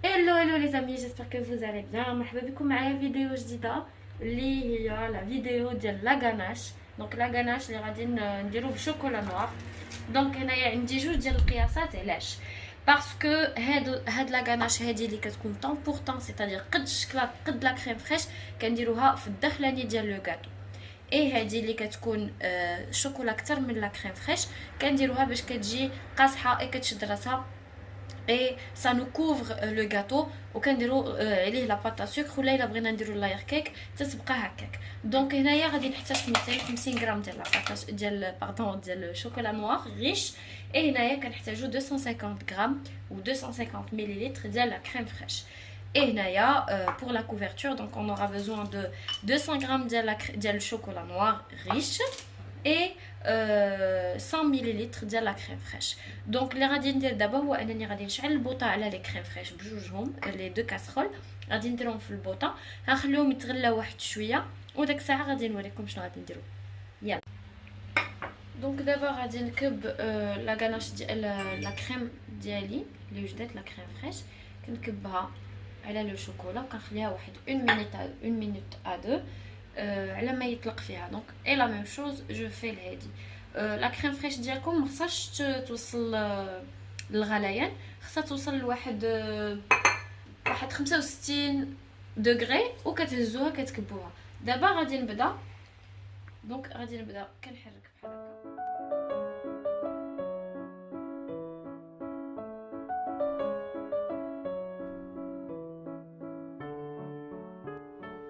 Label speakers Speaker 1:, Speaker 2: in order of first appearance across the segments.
Speaker 1: Hello hello les amis, j'espère que vous allez bien. مرحبا بكم معايا فيديو جديده اللي هي لا فيديو ديال لا غاناش. دونك لا غاناش اللي غادي نديرو بشوكولا نوار. دونك هنايا عندي جوج ديال القياسات. علاش؟ باسكو هاد لا غاناش هادي اللي كتكون طون بورطون، سيتادير قد الشكلاط قد لا كريم فريش، كنديروها في الداخلاني ديال لو غاتو. اي هادي اللي كتكون شوكولا اكثر من لا كريم فريش، كنديروها باش كتجي قاصحه اي كتشد راسها et ça nous couvre le gâteau وكنديروا عليه لا بات سكر، ولا الا بغينا نديروا لاير كيك تتبقى هكاك. دونك هنايا غادي نحتاج 250 غرام ديال لا بات ديال الشوكولا نوار ريش، اي هنايا كنحتاجوا 250 غرام و 250 مليلتر ديال لا كريم فريش. Et هنايا pour la couverture, donc on aura besoin de 200 grammes ديال الشوكولا نوار ريش et 100 مليلتر ديال لا كريم فريش. دونك اللي غادي ندير دابا هو انني غادي نشعل البوطه على لي كريم فريش بجوجهم، لي دو كاسرول غادي نديرهم في البوطه، غنخليهم يتغلاو واحد شويه، وداك الساعه غادي نوريكم شنو غادي نديرو. يلا دونك دابا غادي نكب لا غاناش ديال لا كريم ديالي اللي وجدت لا كريم فريش، كنكبها على لو شوكولا وكنخليها واحد 1 مينوت ا 2 على ما يطلق فيها. دونك اي لا ميم شوز جو في لهادي لا كريم فريش ديالكم ما خصهاش توصل للغليان، خصها توصل لواحد واحد 65 دوغري، وكتهزوها كتكبوها. دابا غادي نبدا. دونك غادي نبدا كنحرك بحال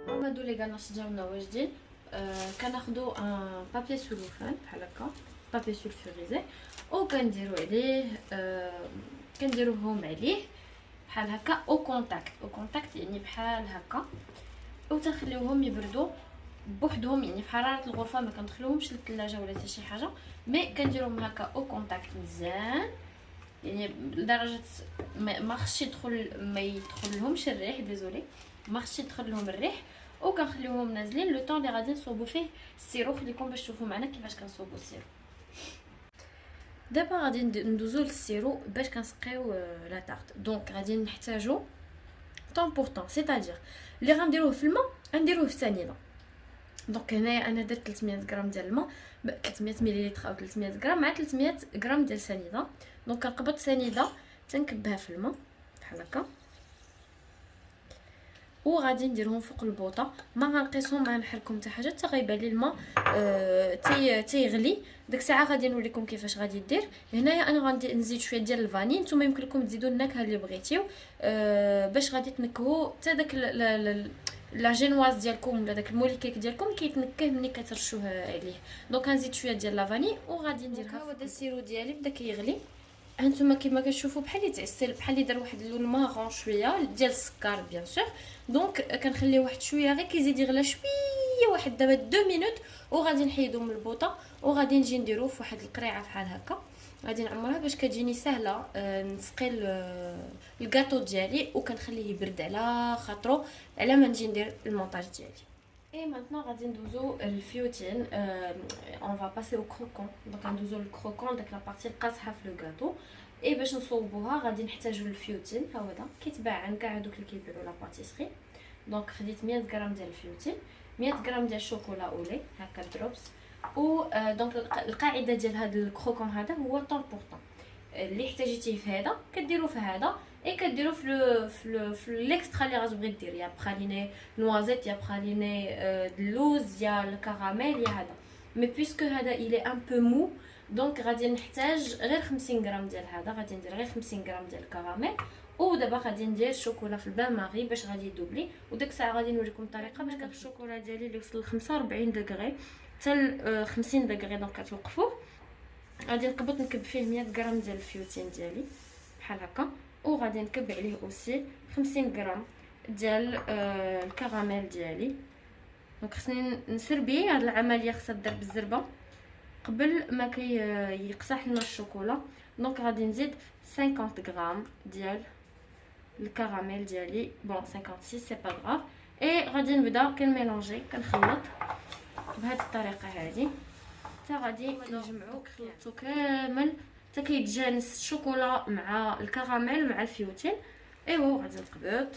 Speaker 1: هكا. هادو لي غاناش ديالنا واجدين. كناخدو ان بابي سولوفان بحال هكا، بابي سولفوريزي، وكنديروا عليه كنديروهم عليه بحال هكا او كونتاكت يعني بحال هكا، وتنخليوهم يبردوا بوحدهم يعني في حراره الغرفه، ما كندخلوهمش للثلاجه ولا حتى شي حاجه، مي كنديرهم هكا او كونتاكت مزيان، يعني لدرجه ما خصش ما يدخل لهمش الريح، ديزولي ما خصش يدخل لهم الريح، وكنخليوهم نازلين لو طون اللي غادي نصوبوا فيه السيرو. خليكم باش تشوفوا معنا كيفاش كنصوبوا السيرو. دابا غادي ندوزو للسيرو باش كنسقيو لا تارت. دونك غادي نحتاجو طون بورطون، سيتادير اللي غنديروه في الماء غنديروه في سنيده. دونك هنايا انا درت 300 غرام ديال الماء، 300 مليلتر او 300 غرام مع 300 غرام ديال سنيده. دونك كنقبط سنيده تنكبها في الماء بحال هكا، وغادي نديرهم فوق البوطه. ما غنقيسهم، ما نحركهم حتى حاجه حتى غيبان لي الماء تيغلي. ديك الساعه غادي نوريكم كيفاش غادي دير. هنايا انا غادي نزيد شويه ديال الفاني، نتوما يمكن لكم تزيدوا النكهه اللي بغيتيو باش غادي تنكهوا حتى داك لا جينواز ديالكم ولا داك المولي كيك ديالكم كيتنكه ملي كترشوه عليه. دونك غنزيد شويه ديال لافاني وغادي نديرها. هو دا السيرو ديالي بدا كيغلي، هانتوما كيما كتشوفوا بحال يتعسل، بحال اللي دار واحد اللون مارون شويه ديال السكر بيان سور. دونك كنخليه واحد شويه غير كيزيد يغلى شويه، واحد دابا 2 مينوت، وغادي نحيدو من البوطه وغادي نجي نديرو في واحد القريعه بحال هكا. غادي نعمرها باش كتجيني سهله نسقي الكاطو ديالي، وكنخليه يبرد على خاطرو على ما نجي ندير المونطاج ديالي. Et maintenant غادي ندوزو الفيوتين. on va passer au croquant. دونك ندوزو الكروكون، داك لا بارتي القاصحه في لو غاتو. اي باش نصوبوها غادي نحتاجو الفيوتين، ها هو دا كيتباع عند كاع هذوك اللي كيبيعوا لا باتيسري. دونك خديت 100 غرام ديال الفيوتين، 100 غرام ديال الشوكولا اولي هكا دروبس. و دونك القاعده ديال هذا الكروكون هذا هو طون بورطون، اللي احتاجيتيه في هذا كديروا في هذا، اي كديروا في الاكسترا اللي غتبغي دير، يا براليني نوازيت، يا براليني اللوز، يا الكراميل، يا هذا. مي بويسكو هذا الي ان بو مو، دونك غادي نحتاج غير 50 غرام ديال هذا، غادي ندير غير 50 غرام ديال الكراميل. ودابا غادي ندير الشوكولا في البان ماري باش غادي يدوبلي، وديك الساعه غادي نوريكم الطريقه باش كتب الشوكولا ديالي اللي وصل ل 45 دوغري حتى 50 دوغري. دونك كتوقفوه. غادي نكب فيه 100 غرام ديال الفيوتين ديالي بحال هكا، وغادي نكب عليه اوسي 50 غرام ديال الكراميل ديالي. دونك خصني نسربي هاد العمليه، خصها دار بالزربه قبل ما يقصح لنا الشوكولا. دونك غادي نزيد 50 غرام ديال الكراميل ديالي، بون 56 سي با غاف. اي غادي نبدا كنميلونجي كنخلط بهاد الطريقه هادي حتى غادي نجمعو نخلطو كامل حتى كيتجانس الشوكولا مع الكراميل مع الفيوتين. ايوا غادي نقبط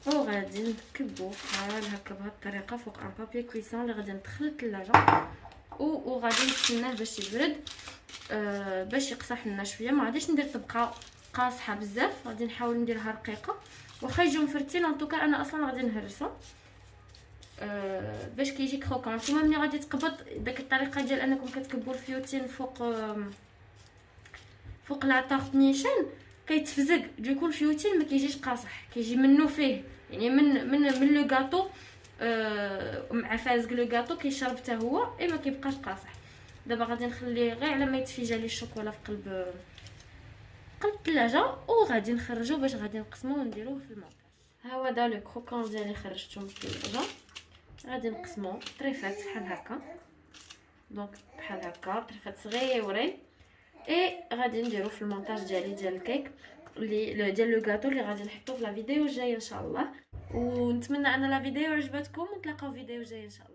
Speaker 1: وغادي نكبو بحال هكا بهاد الطريقه فوق ان بابي كويسون اللي غادي ندخل للثلاجه وغادي نتسناه باش يبرد باش يقصح لنا شويه. ما غاديش ندير طبقه قاصحه بزاف، غادي نحاول نديرها رقيقه واخا يجيو مفرتين. ان توكا انا اصلا غادي نهرسهم باش كيجي كروكون. نتوما ملي غادي تقبض داك الطريقه ديال انكم كتكبوا الفيوتين فوق لا طارت نيشان كيتفزق دوكو الفيوتين ما كيجيش قاصح، كيجي منه فيه يعني من لو غاطو مع فازق لو غاطو كيشرب حتى هو اي ما كيبقاش قاصح. دابا غادي نخليه غير على ما يتفيجا لي الشوكولا في قلب الثلاجه وغادي نخرجو باش غادي نقسموه ونديروه في المونطاج. ها هو دا لو كروكون ديالي خرجته من الثلاجه، غادي نقسمو طريفات بحال هكا. دونك بحال هكا طريفات صغيورين اي غادي نديرو في المونتاج ديال الكيك اللي ديال لو غاتو اللي غادي نحطو في لا فيديو الجايه ان شاء الله. ونتمنى ان لا فيديو عجبتكم ونتلاقاو في فيديو جاي ان شاء الله.